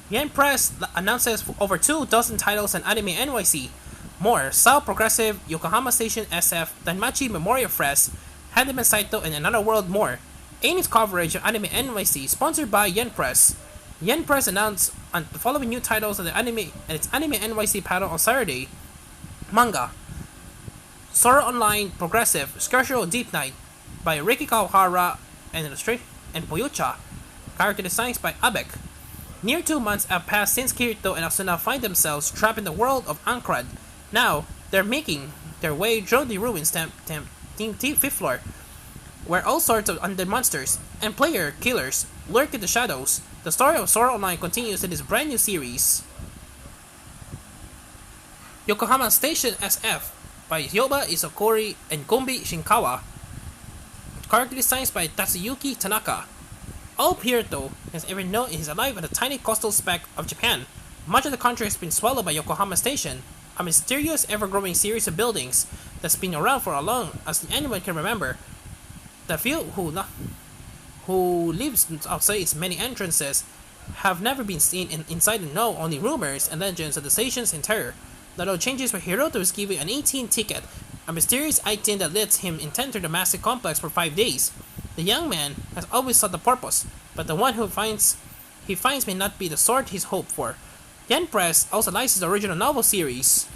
Yen Press announces over 2 dozen titles on Anime NYC. More South Progressive, Yokohama Station SF, DanMachi Memoria Freese, Handyman Saitō, and Another World more. Amy's coverage of Anime NYC, sponsored by Yen Press. Yen Press announced on the following new titles of the anime and its Anime NYC panel on Saturday. Manga. Sora Online Progressive Skirshiro Deep Night by Riki Kawahara and Poyocha. Character designs by Abek. Near 2 months have passed since Kirito and Asuna find themselves trapped in the world of Ankrad. Now, they're making their way through the ruins Team 5th floor, where all sorts of undead monsters and player killers lurk in the shadows. The story of Sora Online continues in this brand new series. Yokohama Station SF by Yoba Isokori and Gombi Shinkawa. Character designs by Tatsuyuki Tanaka. All Kirito has ever known is alive at a tiny coastal speck of Japan. Much of the country has been swallowed by Yokohama Station, a mysterious, ever-growing series of buildings that's been around for as long as anyone can remember. The few who lives outside its many entrances have never been seen inside and know only rumors and legends of the station's interior. Although changes for Hiroto is given an 18 ticket, a mysterious item that lets him enter the massive complex for 5 days. The young man has always sought the purpose, but the one he finds may not be the sort he's hoped for. Yen Press also licensed the original novel series.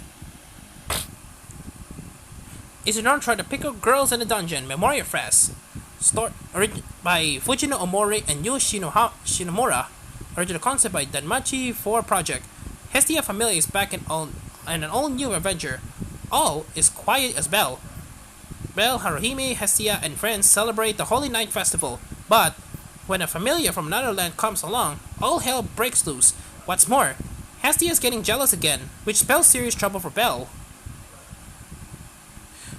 Is it not try to pick up girls in the dungeon? Memoria Freese. By Fujino Omori and Yu Shinomura. Original concept by DanMachi 4 Project. Hestia Family is back in an all-new adventure. All is quiet as Bell. Bell, Haruhime, Hestia, and friends celebrate the Holy Night Festival, but when a familiar from another land comes along, all hell breaks loose. What's more, Hestia is getting jealous again, which spells serious trouble for Bell.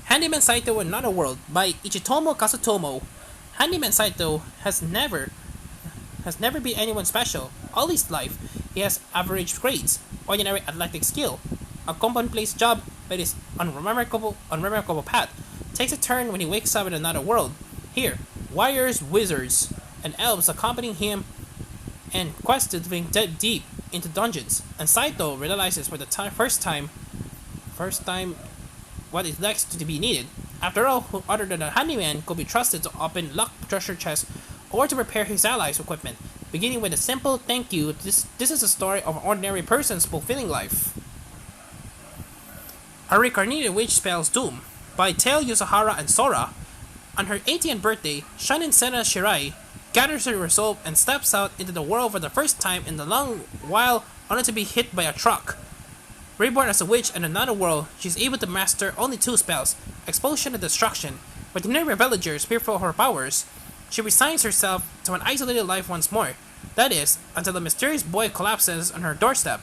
Handyman Saitō in Another World by Ichitomo Kazutomo. Handyman Saitō has never been anyone special. All his life, he has average grades, ordinary athletic skill, a commonplace job, but his unremarkable path takes a turn when he wakes up in another world. Here, warriors, wizards, and elves accompany him and quest to drink deep into dungeons. And Saitō realizes for the first time what is next to be needed. After all, who other than a handyman could be trusted to open locked treasure chests or to repair his allies' equipment? Beginning with a simple thank you, this is a story of an ordinary person's fulfilling life. A reincarnated witch spells doom by Tail Yasuhara and Sora. On her 80th birthday, Shonen Senna Shirai gathers her resolve and steps out into the world for the first time in a long while, only to be hit by a truck. Reborn as a witch in another world, she is able to master only 2 spells, Expulsion and Destruction. But the nearby villagers fearful of her powers, she resigns herself to an isolated life once more. That is, until a mysterious boy collapses on her doorstep.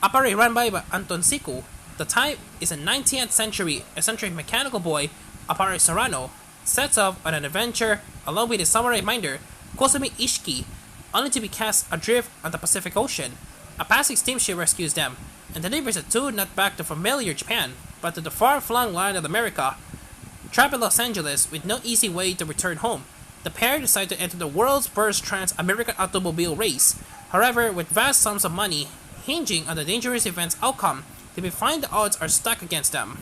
Appare run by Anton Siku. The time is a 19th century eccentric mechanical boy, Appare Serrano, sets off on an adventure along with his samurai minder, Kosumi Ishiki, only to be cast adrift on the Pacific Ocean. A passing steamship rescues them and delivers the two not back to familiar Japan, but to the far-flung land of America. Trapped in Los Angeles with no easy way to return home, the pair decide to enter the world's first trans-American automobile race. However, with vast sums of money hinging on the dangerous event's outcome, they find the odds are stacked against them.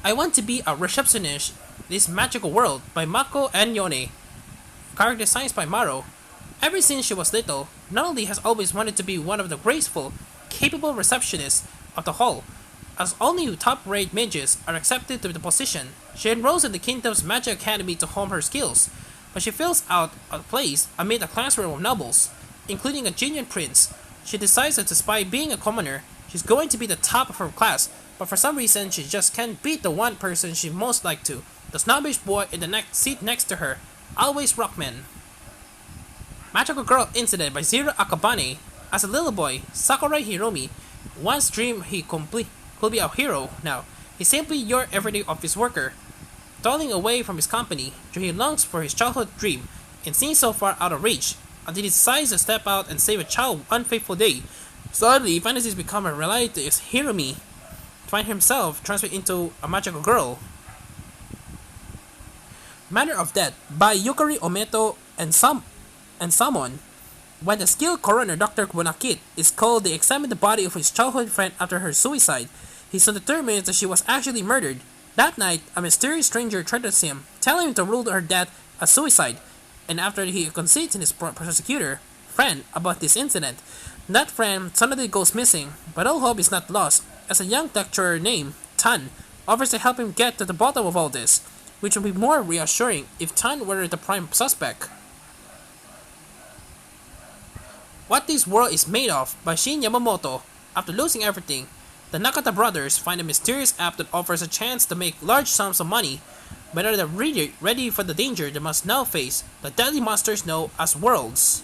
I Want to Be a Receptionist This Magical World by Mako and Yone. Character designs by Maro. Ever since she was little, Nunnally has always wanted to be one of the graceful, capable receptionists of the hall. As only top-rate mages are accepted to the position, she enrolls in the kingdom's magic academy to hone her skills, but she feels out of place amid a classroom of nobles, including a genuine prince. She decides that despite being a commoner, she's going to be the top of her class, but for some reason she just can't beat the one person she most liked to, the snobbish boy in the seat next to her, always Rockman. Magical Girl Incident by Zero Akabane. As a little boy, Sakurai Hiromi once dreamed he could be a hero. Now, he's simply your everyday office worker, toiling away from his company, till he longs for his childhood dream, and seems so far out of reach, until he decides to step out and save a child one fateful day. Suddenly, fantasies become a reality as Hiromi finds himself transferred into a magical girl. Manner of Death by Yukari Ometo and and summon. When the skilled coroner Dr. Bonakit is called to examine the body of his childhood friend after her suicide, he soon determines that she was actually murdered. That night, a mysterious stranger threatens him, telling him to rule her death as suicide, and after he concedes in his prosecutor friend about this incident, that friend suddenly goes missing, but all hope is not lost, as a young lecturer named Tan offers to help him get to the bottom of all this, which would be more reassuring if Tan were the prime suspect. What This World is Made Of by Shin Yamamoto. After losing everything, the Nakata brothers find a mysterious app that offers a chance to make large sums of money, but are they ready for the danger they must now face, the deadly monsters known as worlds.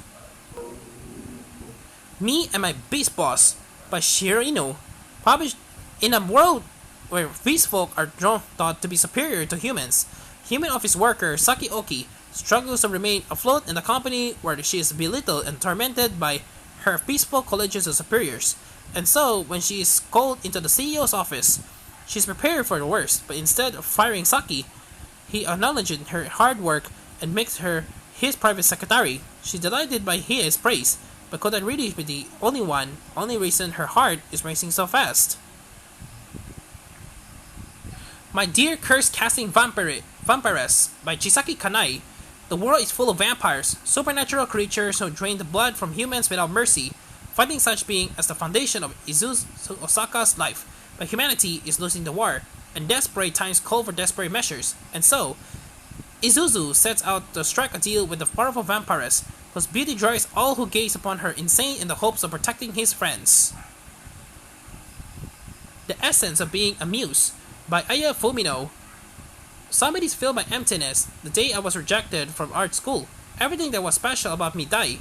Me and My Beast Boss by Shiro Ino. Published in a world where beast folk are thought to be superior to humans, human office worker Saki Oki struggles to remain afloat in a company where she is belittled and tormented by her peaceful collegians of superiors. And so, when she is called into the CEO's office, she is prepared for the worst, but instead of firing Saki, he acknowledges her hard work and makes her his private secretary. She's delighted by his praise, but could that really be the only reason her heart is racing so fast? My Dear Curse-Casting Vampiress by Chisaki Kanai. The world is full of vampires, supernatural creatures who drain the blood from humans without mercy, fighting such being as the foundation of Izuzu Osaka's life. But humanity is losing the war, and desperate times call for desperate measures, and so, Izuzu sets out to strike a deal with the powerful vampiress, whose beauty drives all who gaze upon her insane in the hopes of protecting his friends. The Essence of Being a Muse by Aya Fumino. Somebody's filled by emptiness. The day I was rejected from art school, everything that was special about me died.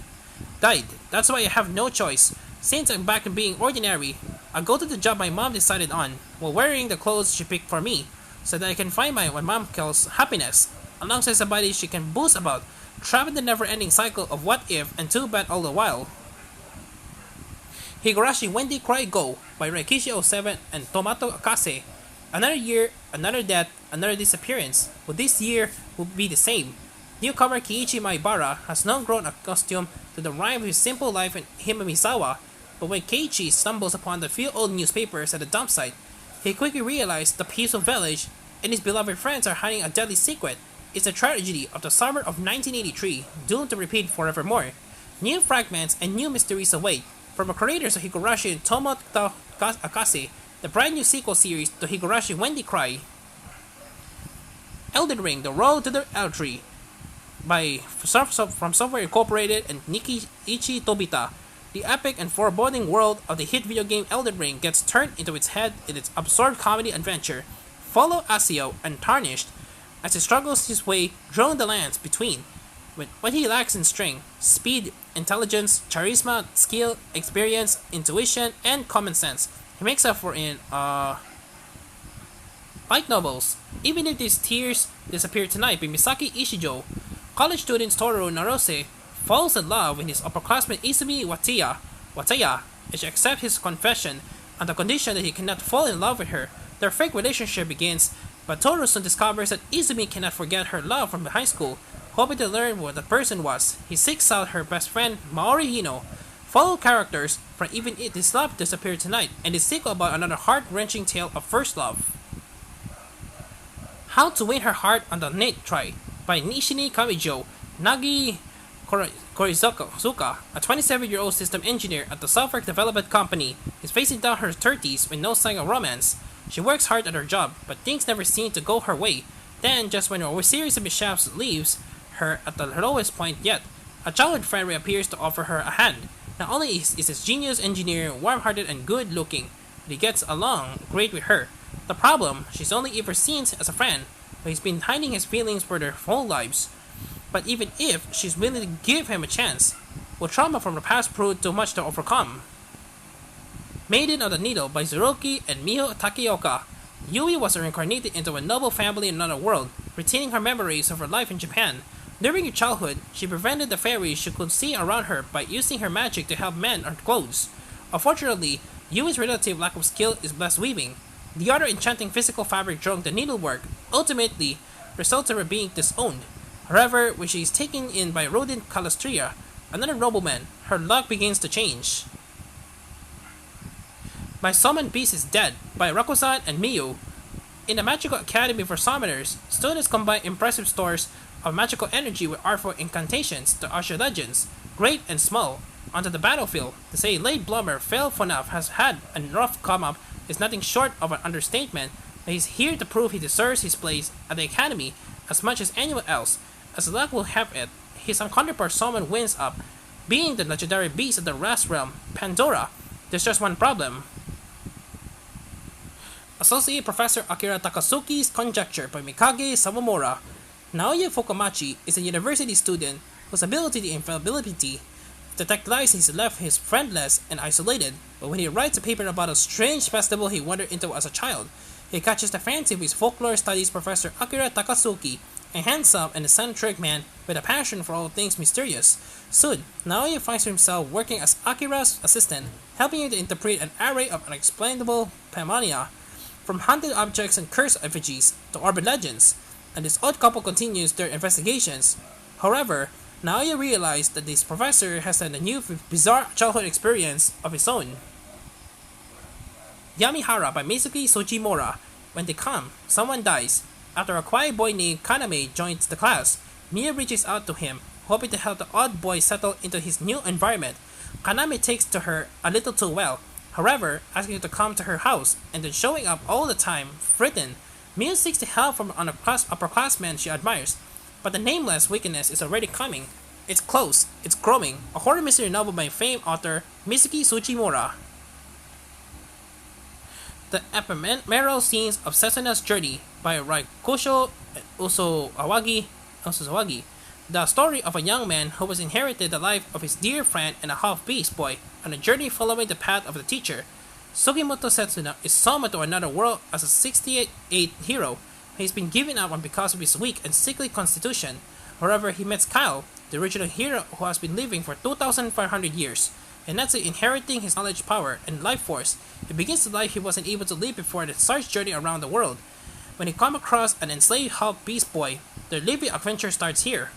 That's why I have no choice. Since I'm back in being ordinary, I go to the job my mom decided on, while wearing the clothes she picked for me, so that I can find what mom calls happiness, alongside somebody she can boast about, trapped in the never-ending cycle of what if and too bad all the while. Higurashi Wendy Cry Go by Reikishi 07 and Tomato Akase. Another year, another death, another disappearance. Will this year will be the same? Newcomer Kiichi Maibara has now grown accustomed to the rhyme of his simple life in Himamisawa, but when Keiichi stumbles upon the few old newspapers at the dump site, he quickly realizes the peaceful village and his beloved friends are hiding a deadly secret. It's a tragedy of the summer of 1983, doomed to repeat forevermore. New fragments and new mysteries await. From the creators of Higurashi and Tomoto Akase, the brand new sequel series to Higurashi Wendy Cry. Elden Ring: The Road to the Elder by From Software Incorporated and Nikiichi Tobita. The epic and foreboding world of the hit video game Elden Ring gets turned into its head in its absurd comedy adventure. Follow Asio and Tarnished as he struggles his way through the lands between. With what he lacks in strength, speed, intelligence, charisma, skill, experience, intuition, and common sense, he makes up for in light novels. Even if these tears disappear tonight by Misaki Ishijo, college student Toru Narose falls in love with his upperclassman Izumi Wataya, and she accepts his confession on the condition that he cannot fall in love with her. Their fake relationship begins, but Toru soon discovers that Izumi cannot forget her love from high school. Hoping to learn what the person was, he seeks out her best friend Maori Hino. Follow characters from Even If This Love Disappeared Tonight and the sequel about another heart-wrenching tale of first love. How to Win Her Heart on the Night Try by Nishini Kamijo. Nagi Korizuka, a 27-year-old system engineer at the software development company, is facing down her 30s with no sign of romance. She works hard at her job, but things never seem to go her way. Then, just when a series of mishaps leaves her at the lowest point yet, a childhood friend reappears to offer her a hand. Not only is his genius engineer warm-hearted and good-looking, but he gets along great with her. The problem, she's only ever seen as a friend, but he's been hiding his feelings for their whole lives. But even if she's willing to give him a chance, will trauma from the past prove too much to overcome? Maiden of the Needle by Zuroki and Miho Takeoka. Yui was reincarnated into a noble family in another world, retaining her memories of her life in Japan. During her childhood, she prevented the fairies she could see around her by using her magic to help mend her clothes. Unfortunately, Yui's relative lack of skill is blessed weaving. The other enchanting physical fabric during the needlework ultimately results in her being disowned. However, when she is taken in by rodent Calistria, another nobleman, her luck begins to change. My Summon Beast is Dead by Rakusan and Miyu. In the Magical Academy for Summoners, students combine impressive stores of magical energy with artful incantations to usher legends, great and small, onto the battlefield. To say late bloomer Phil Fonaf has had a rough come up is nothing short of an understatement, but he's here to prove he deserves his place at the academy as much as anyone else. As luck will have it, his uncounterpart summon wins up, being the legendary beast of the Rest Realm, Pandora. There's just one problem. Associate Professor Akira Takasukis' Conjecture by Mikage Sawamura. Naoya Fukumachi is a university student whose ability to infallibility detect lies he's left his friendless and isolated, but when he writes a paper about a strange festival he wandered into as a child, he catches the fancy of his folklore studies Professor Akira Takasuki, a handsome and eccentric man with a passion for all things mysterious. Soon, Naoya finds himself working as Akira's assistant, helping him to interpret an array of unexplainable phenomena, from haunted objects and cursed effigies to urban legends, and this odd couple continues their investigations. However, Naoya realized that this professor has had a new bizarre childhood experience of his own. Yamihara by Mizuki Sojimura. When they come, someone dies. After a quiet boy named Kaname joins the class, Mia reaches out to him, hoping to help the odd boy settle into his new environment. Kaname takes to her a little too well, however, asking her to come to her house, and then showing up all the time, frightening. Mia seeks the help from an upperclassman she admires, but the nameless weakness is already coming. It's close, it's growing, a horror mystery novel by famed author Mizuki Sujimura. The ephemeral scenes of Sesuna's journey by Raikosho Usawagi. The story of a young man who has inherited the life of his dear friend and a half-beast boy on a journey following the path of the teacher. Sugimoto Setsuna is summoned to another world as a 68 hero. He's been given up on because of his weak and sickly constitution. However, he meets Kyle, the original hero who has been living for 2,500 years. And that's inheriting his knowledge, power, and life force. He begins the life he wasn't able to live before the star's journey around the world. When he comes across an enslaved half-beast boy, their living adventure starts here.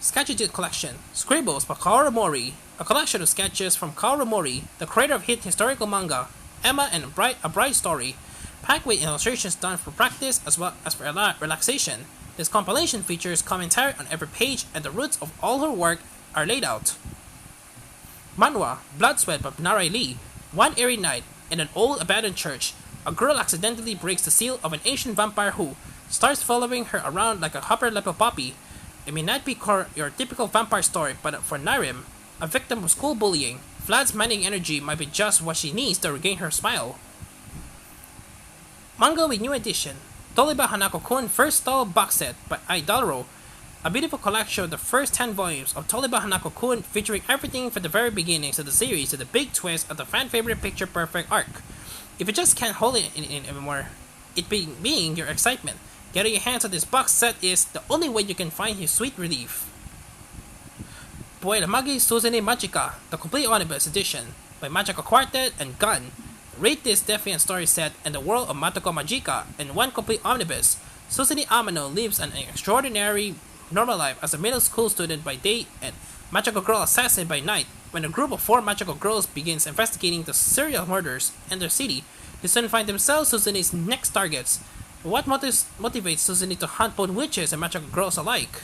Sketch Collection, Scribbles by Kaoru Mori. A collection of sketches from Kaoru Mori, the creator of hit historical manga, Emma and A Bright Story, packed with illustrations done for practice as well as for relaxation. This compilation features commentary on every page, and the roots of all her work are laid out. Manhwa, Blood Sweat by Narai Lee. One airy night, in an old abandoned church, a girl accidentally breaks the seal of an ancient vampire who starts following her around like a upper-level puppy. It may not be your typical vampire story, but for Narim, a victim of school bullying, Vlad's manic energy might be just what she needs to regain her smile. Manga with New Edition, Telebahanako Kun First Stall Box Set by Idolro. A beautiful collection of the first 10 volumes of Telebahanako Kun, featuring everything from the very beginnings of the series to the big twist of the fan-favorite picture-perfect arc. If you just can't hold it in anymore, it being your excitement, getting your hands on this box set is the only way you can find your sweet relief. Boiramagi Suzune Magica, the complete omnibus edition by Magica Quartet and Gun. Rate this defiant story set in the world of Matoko Magica in one complete omnibus. Suzune Amano lives an extraordinary normal life as a middle school student by day and magical girl assassin by night. When a group of 4 magical girls begins investigating the serial murders in their city, they soon find themselves Suzune's next targets. What motivates Suzune to hunt both witches and magical girls alike?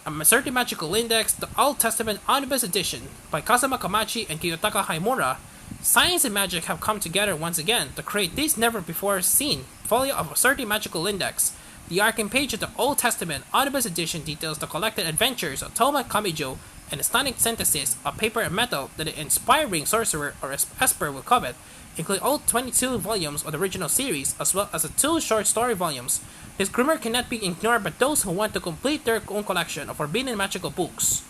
A Certain Magical Index, the Old Testament Omnibus Edition by Kazuma Kamachi and Kiyotaka Haimura. Science and magic have come together once again to create this never-before-seen folio of a Certain Magical Index. The arcane page of the Old Testament Omnibus Edition details the collected adventures of Toma Kamijo, an stunning synthesis of paper and metal that an inspiring sorcerer or esper will covet, including all 22 volumes of the original series, as well as the 2 short story volumes. This grimmer cannot be ignored by those who want to complete their own collection of forbidden magical books.